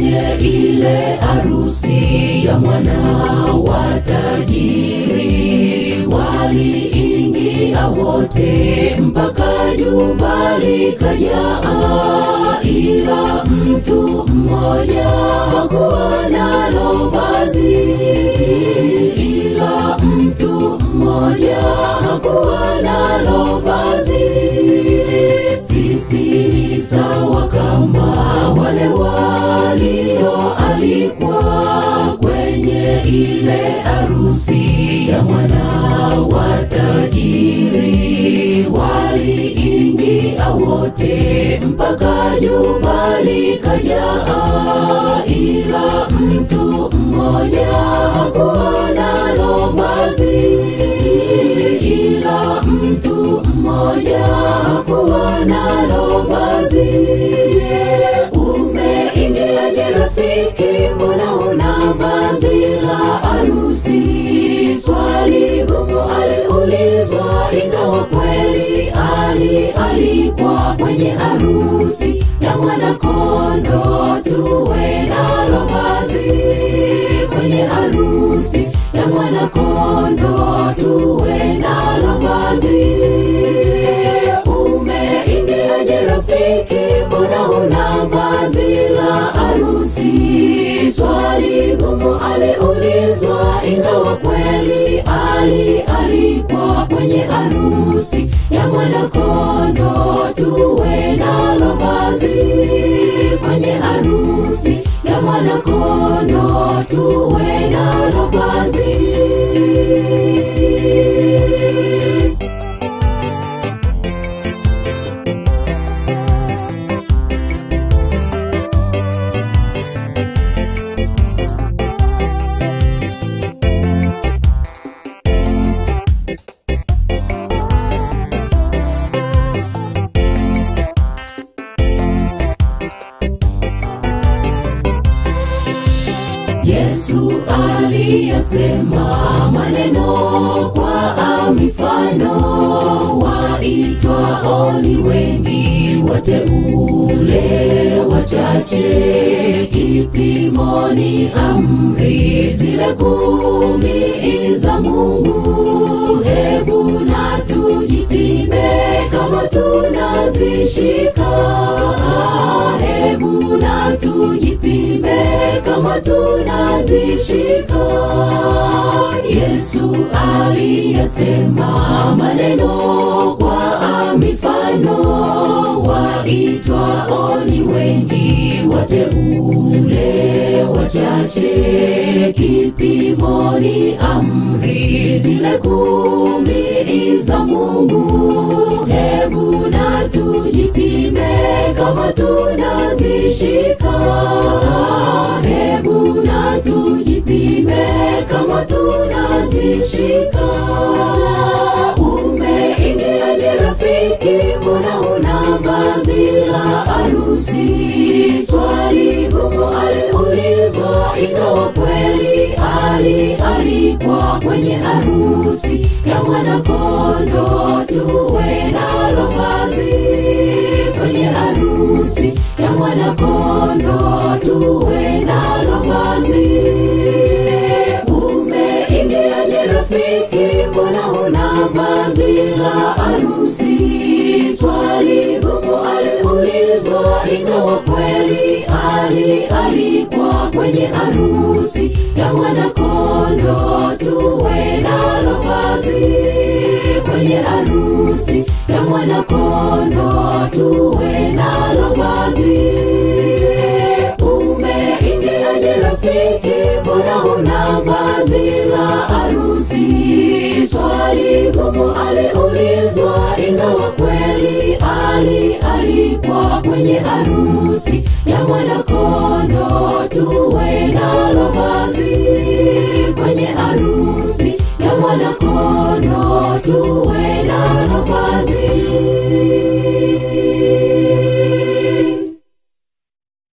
kwenye ile harusi ya mwana wa tajiri. Waliingia wote mpaka jumba likajaa, ila mtu mmoja hakuwa nalo vazi. Ila mtu mmoja hakuwa nalo vazi. Sisi ni sawa kama wale walioalikwa kwenye ile harusi ya mwana wa tajiri. Waliingia wote mpaka jumba likajaa, ila mtu mmoja hakuwa nalo vazi. Ila mtu mmoja hakuwa nalo vazi. Umeingiaje rafiki, mbona huna vazi la harusi? Swali gumu aliulizwa, ingawa kweli alialikwa kwenye harusi ya mwana-kondoo. Tuwe nalo vazi kwenye harusi ya mwana-kondoo, tuwe nalo vazi. Umeingiaje rafiki, mbona huna vazi la harusi? Swali gumu aliulizwa, ingawa kweli alialikwa kwenye harusi ya mwana-kondoo. Tuwe nalo vazi kwenye harusi ya mwana-kondoo, tuwe nalo vazi. Yesu aliyasema maneno kwa mifano, waitwao ni wengi, wateule wachache. Kipimo ni amri zile 10 za Mungu. Hebu na tujipime kama tunazishika. Hebu na tujipime kama tunazishika. Yesu aliyasema maneno kwa mifano, waitwao ni wengi, wateule wachache. Kipimo ni amri zile 10 za Mungu. Hebu na tujipime kama tunazishika. Hebu na tujipime kama tunazishika. Umeingiaje rafiki, mbona huna vazi la harusi? Swali gumu aliulizwa, ingawa kweli alialikwa kwenye harusi ya mwana-kondoo. Tuwe nalo vazi kwenye harusi ya mwana-kondoo, tuwe nalo vazi. Umeingiaje rafiki, mbona huna vazi la harusi? Swali gumu aliulizwa, ingawa kweli alialikwa kwenye harusi ya mwana-kondoo. Tuwe nalo vazi kwenye harusi ya mwana-kondoo, tuwe nalo vazi. Umeingiaje rafiki, mbona huna vazi la harusi? Swali gumu aliulizwa, ingawa kweli alialikwa kwenye harusi ya mwana-kondoo. Tuwe nalo vazi kwenye harusi ya mwana-kondoo, tuwe